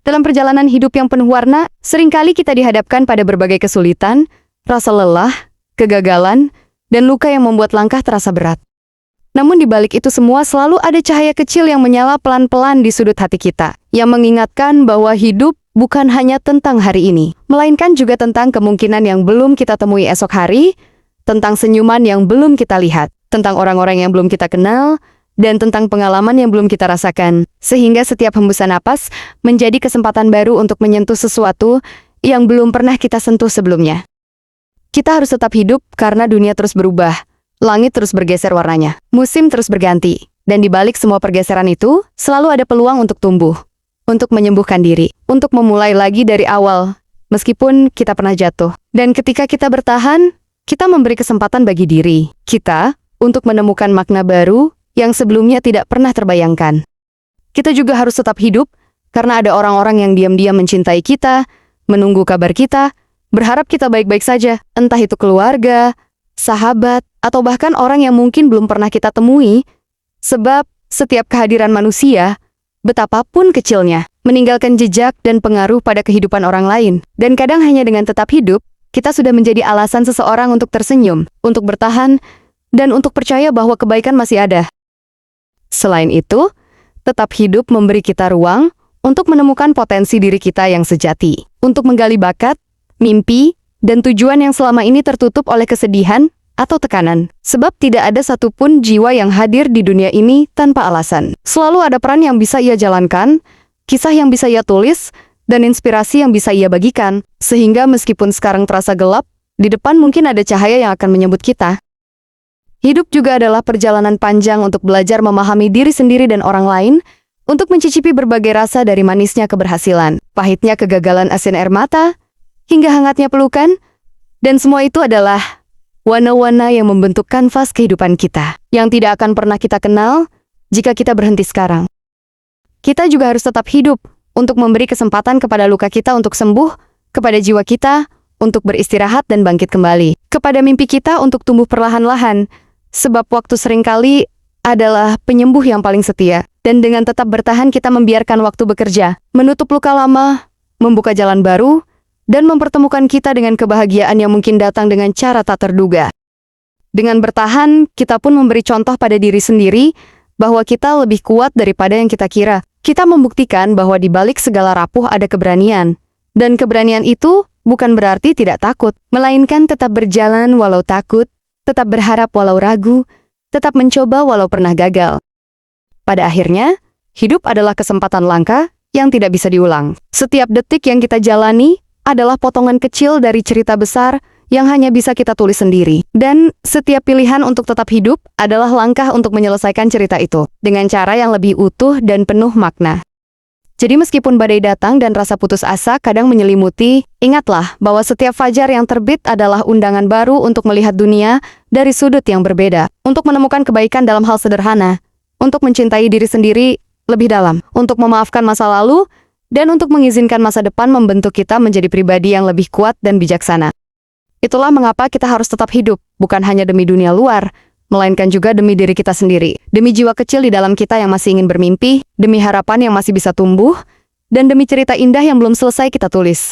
Dalam perjalanan hidup yang penuh warna, seringkali kita dihadapkan pada berbagai kesulitan, rasa lelah, kegagalan, dan luka yang membuat langkah terasa berat. Namun di balik itu semua selalu ada cahaya kecil yang menyala pelan-pelan di sudut hati kita, yang mengingatkan bahwa hidup bukan hanya tentang hari ini, melainkan juga tentang kemungkinan yang belum kita temui esok hari, tentang senyuman yang belum kita lihat, tentang orang-orang yang belum kita kenal, dan tentang pengalaman yang belum kita rasakan, sehingga setiap hembusan napas menjadi kesempatan baru untuk menyentuh sesuatu yang belum pernah kita sentuh sebelumnya. Kita harus tetap hidup karena dunia terus berubah, langit terus bergeser warnanya, musim terus berganti, dan di balik semua pergeseran itu, selalu ada peluang untuk tumbuh, untuk menyembuhkan diri, untuk memulai lagi dari awal, meskipun kita pernah jatuh. Dan ketika kita bertahan, kita memberi kesempatan bagi diri kita untuk menemukan makna baru yang sebelumnya tidak pernah terbayangkan. Kita juga harus tetap hidup karena ada orang-orang yang diam-diam mencintai kita, menunggu kabar kita, berharap kita baik-baik saja, entah itu keluarga, sahabat, atau bahkan orang yang mungkin belum pernah kita temui, sebab setiap kehadiran manusia, betapapun kecilnya, meninggalkan jejak dan pengaruh pada kehidupan orang lain. Dan kadang hanya dengan tetap hidup, kita sudah menjadi alasan seseorang untuk tersenyum, untuk bertahan, dan untuk percaya bahwa kebaikan masih ada. Selain itu, tetap hidup memberi kita ruang untuk menemukan potensi diri kita yang sejati, untuk menggali bakat, mimpi, dan tujuan yang selama ini tertutup oleh kesedihan atau tekanan. Sebab tidak ada satupun jiwa yang hadir di dunia ini tanpa alasan. Selalu ada peran yang bisa ia jalankan, kisah yang bisa ia tulis, dan inspirasi yang bisa ia bagikan. Sehingga meskipun sekarang terasa gelap, di depan mungkin ada cahaya yang akan menyambut kita. Hidup juga adalah perjalanan panjang untuk belajar memahami diri sendiri dan orang lain, untuk mencicipi berbagai rasa dari manisnya keberhasilan, pahitnya kegagalan asin air mata, hingga hangatnya pelukan, dan semua itu adalah warna-warna yang membentuk kanvas kehidupan kita, yang tidak akan pernah kita kenal jika kita berhenti sekarang. Kita juga harus tetap hidup untuk memberi kesempatan kepada luka kita untuk sembuh, kepada jiwa kita untuk beristirahat dan bangkit kembali, kepada mimpi kita untuk tumbuh perlahan-lahan, sebab waktu seringkali adalah penyembuh yang paling setia. Dan dengan tetap bertahan kita membiarkan waktu bekerja, menutup luka lama, membuka jalan baru, dan mempertemukan kita dengan kebahagiaan yang mungkin datang dengan cara tak terduga. Dengan bertahan, kita pun memberi contoh pada diri sendiri bahwa kita lebih kuat daripada yang kita kira. Kita membuktikan bahwa di balik segala rapuh ada keberanian. Dan keberanian itu bukan berarti tidak takut, melainkan tetap berjalan walau takut, tetap berharap walau ragu, tetap mencoba walau pernah gagal. Pada akhirnya, hidup adalah kesempatan langka yang tidak bisa diulang. Setiap detik yang kita jalani adalah potongan kecil dari cerita besar yang hanya bisa kita tulis sendiri. Dan setiap pilihan untuk tetap hidup adalah langkah untuk menyelesaikan cerita itu dengan cara yang lebih utuh dan penuh makna. Jadi meskipun badai datang dan rasa putus asa kadang menyelimuti, ingatlah bahwa setiap fajar yang terbit adalah undangan baru untuk melihat dunia dari sudut yang berbeda, untuk menemukan kebaikan dalam hal sederhana, untuk mencintai diri sendiri lebih dalam, untuk memaafkan masa lalu, dan untuk mengizinkan masa depan membentuk kita menjadi pribadi yang lebih kuat dan bijaksana. Itulah mengapa kita harus tetap hidup, bukan hanya demi dunia luar, melainkan juga demi diri kita sendiri, demi jiwa kecil di dalam kita yang masih ingin bermimpi, demi harapan yang masih bisa tumbuh, dan demi cerita indah yang belum selesai kita tulis.